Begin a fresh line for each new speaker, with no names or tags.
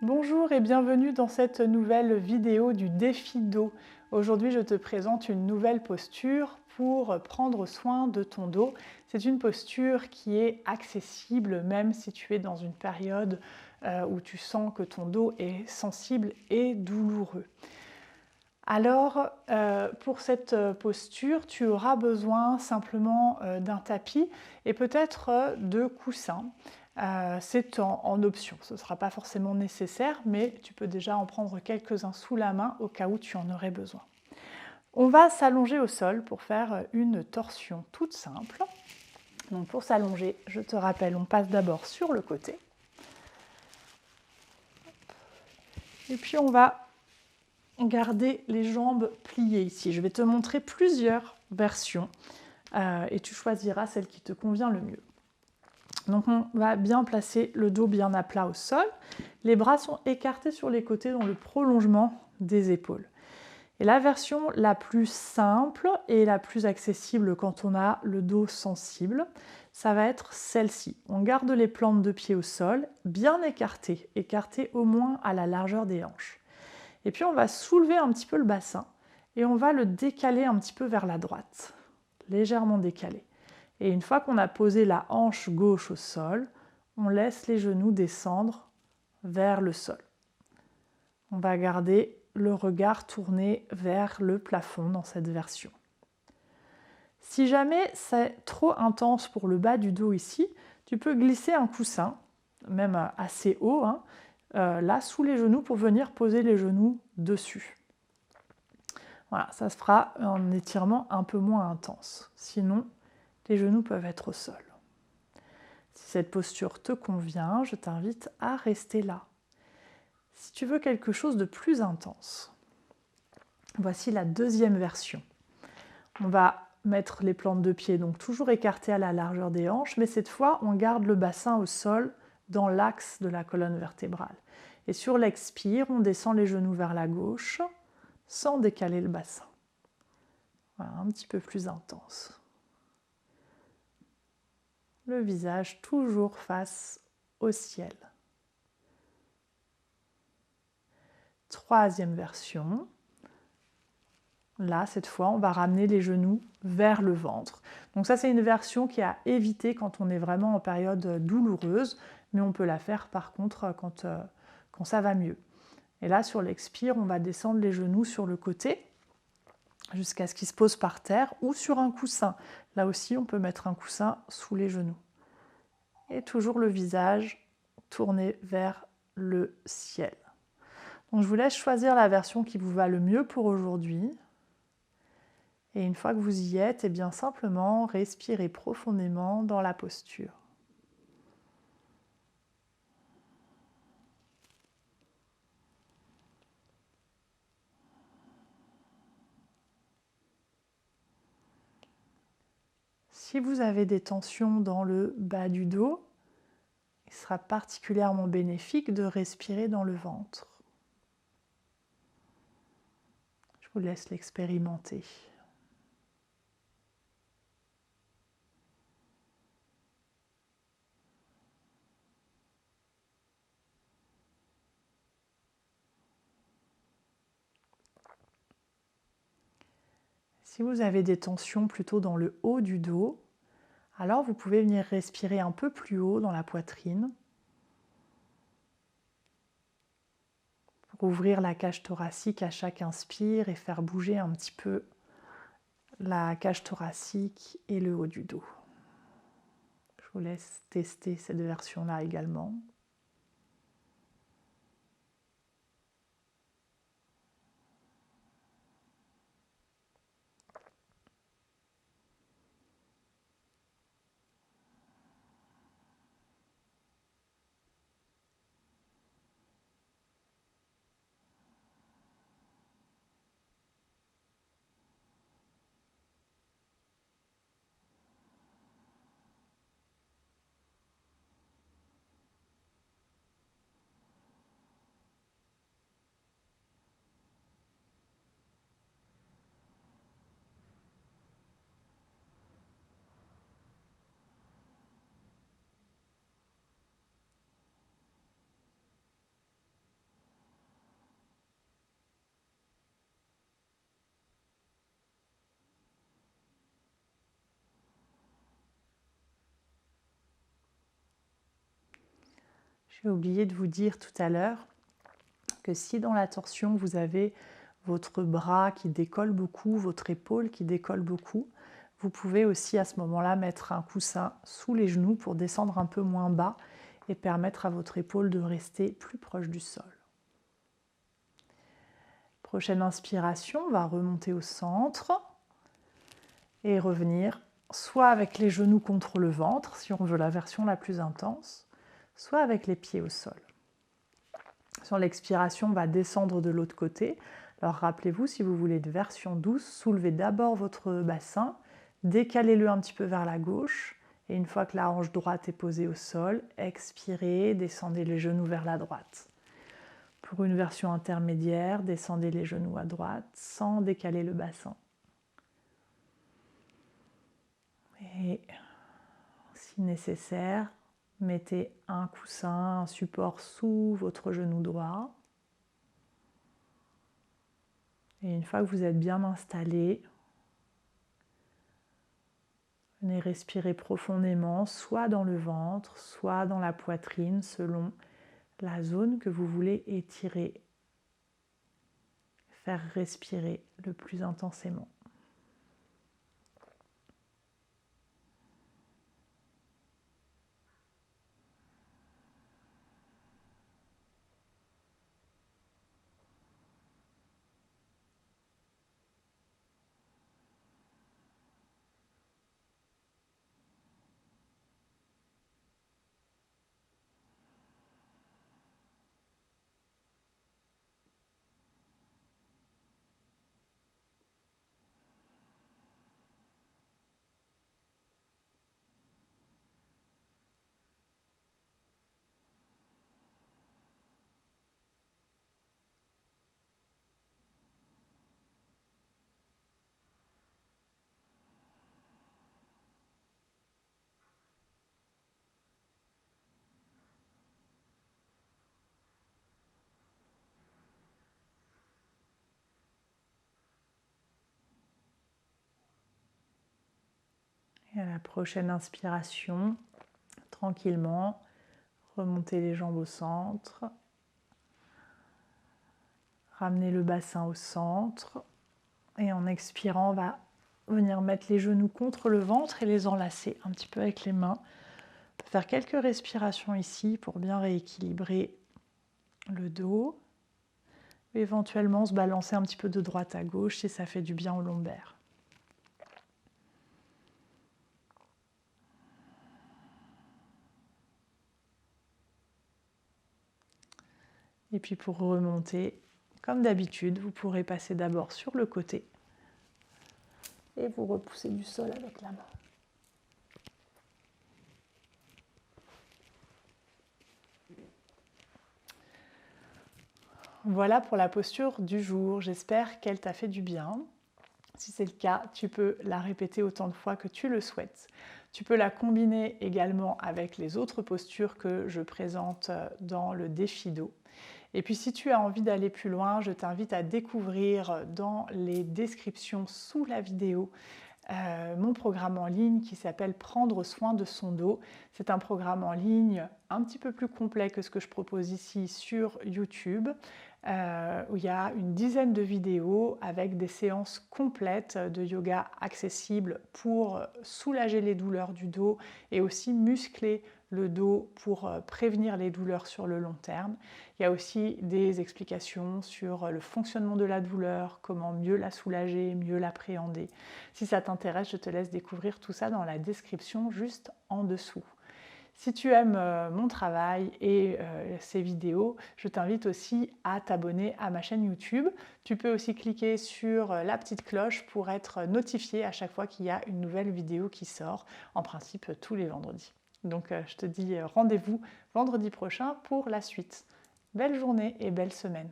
Bonjour et bienvenue dans cette nouvelle vidéo du défi dos. Aujourd'hui, je te présente une nouvelle posture pour prendre soin de ton dos. C'est une posture qui est accessible même si tu es dans une période où tu sens que ton dos est sensible et douloureux. Alors, pour cette posture, tu auras besoin simplement d'un tapis et peut-être de coussins. C'est en option, ce ne sera pas forcément nécessaire, mais tu peux déjà en prendre quelques-uns sous la main au cas où tu en aurais besoin. On va s'allonger au sol pour faire une torsion toute simple. Donc pour s'allonger, je te rappelle, on passe d'abord sur le côté. Et puis on va garder les jambes pliées ici. Je vais te montrer plusieurs versions et tu choisiras celle qui te convient le mieux. Donc on va bien placer le dos bien à plat au sol. Les bras sont écartés sur les côtés dans le prolongement des épaules. Et la version la plus simple et la plus accessible quand on a le dos sensible, ça va être celle-ci. On garde les plantes de pied au sol, bien écartées, écartées au moins à la largeur des hanches. Et puis on va soulever un petit peu le bassin et on va le décaler un petit peu vers la droite, légèrement décalé. Et une fois qu'on a posé la hanche gauche au sol, on laisse les genoux descendre vers le sol. On va garder le regard tourné vers le plafond dans cette version. Si jamais c'est trop intense pour le bas du dos ici, tu peux glisser un coussin, même assez haut, là sous les genoux pour venir poser les genoux dessus. Voilà, ça se fera un étirement un peu moins intense. Sinon, les genoux peuvent être au sol. Si cette posture te convient, je t'invite à rester là. Si tu veux quelque chose de plus intense, voici la deuxième version. On va mettre les plantes de pied, donc toujours écartées à la largeur des hanches, mais cette fois, on garde le bassin au sol dans l'axe de la colonne vertébrale. Et sur l'expire, on descend les genoux vers la gauche sans décaler le bassin. Voilà, un petit peu plus intense. Le visage toujours face au ciel. Troisième version. Là, cette fois, on va ramener les genoux vers le ventre. Donc ça, c'est une version qui est à éviter quand on est vraiment en période douloureuse, mais on peut la faire par contre quand ça va mieux. Et là, sur l'expire, on va descendre les genoux sur le côté jusqu'à ce qu'ils se posent par terre ou sur un coussin. Là aussi, on peut mettre un coussin sous les genoux. Et toujours le visage tourné vers le ciel. Donc je vous laisse choisir la version qui vous va le mieux pour aujourd'hui. Et une fois que vous y êtes, bien simplement respirez profondément dans la posture. Si vous avez des tensions dans le bas du dos, il sera particulièrement bénéfique de respirer dans le ventre. Je vous laisse l'expérimenter. Si vous avez des tensions plutôt dans le haut du dos, alors vous pouvez venir respirer un peu plus haut dans la poitrine pour ouvrir la cage thoracique à chaque inspire et faire bouger un petit peu la cage thoracique et le haut du dos. Je vous laisse tester cette version-là également. J'ai oublié de vous dire tout à l'heure que si dans la torsion, vous avez votre bras qui décolle beaucoup, votre épaule qui décolle beaucoup, vous pouvez aussi à ce moment-là mettre un coussin sous les genoux pour descendre un peu moins bas et permettre à votre épaule de rester plus proche du sol. Prochaine inspiration, on va remonter au centre et revenir soit avec les genoux contre le ventre, si on veut la version la plus intense, soit avec les pieds au sol. Sur l'expiration, on va descendre de l'autre côté. Alors rappelez-vous, si vous voulez une version douce, soulevez d'abord votre bassin, décalez-le un petit peu vers la gauche, et une fois que la hanche droite est posée au sol, expirez, descendez les genoux vers la droite. Pour une version intermédiaire, descendez les genoux à droite sans décaler le bassin. Et si nécessaire, mettez un coussin, un support sous votre genou droit. Et une fois que vous êtes bien installé, venez respirer profondément, soit dans le ventre, soit dans la poitrine, selon la zone que vous voulez étirer. Faire respirer le plus intensément. Et à la prochaine inspiration, tranquillement, remontez les jambes au centre. Ramenez le bassin au centre. Et en expirant, on va venir mettre les genoux contre le ventre et les enlacer un petit peu avec les mains. On peut faire quelques respirations ici pour bien rééquilibrer le dos. Éventuellement se balancer un petit peu de droite à gauche si ça fait du bien aux lombaires. Et puis pour remonter, comme d'habitude, vous pourrez passer d'abord sur le côté et vous repousser du sol avec la main. Voilà pour la posture du jour. J'espère qu'elle t'a fait du bien. Si c'est le cas, tu peux la répéter autant de fois que tu le souhaites. Tu peux la combiner également avec les autres postures que je présente dans le défi dos. Et puis si tu as envie d'aller plus loin, je t'invite à découvrir dans les descriptions sous la vidéo mon programme en ligne qui s'appelle Prendre soin de son dos. C'est un programme en ligne un petit peu plus complet que ce que je propose ici sur YouTube, où il y a une dizaine de vidéos avec des séances complètes de yoga accessibles pour soulager les douleurs du dos et aussi muscler le dos pour prévenir les douleurs sur le long terme. Il y a aussi des explications sur le fonctionnement de la douleur, comment mieux la soulager, mieux l'appréhender. Si ça t'intéresse, je te laisse découvrir tout ça dans la description juste en dessous. Si tu aimes mon travail et ces vidéos, je t'invite aussi à t'abonner à ma chaîne YouTube. Tu peux aussi cliquer sur la petite cloche pour être notifié à chaque fois qu'il y a une nouvelle vidéo qui sort, en principe tous les vendredis. Donc je te dis rendez-vous vendredi prochain pour la suite. Belle journée et belle semaine.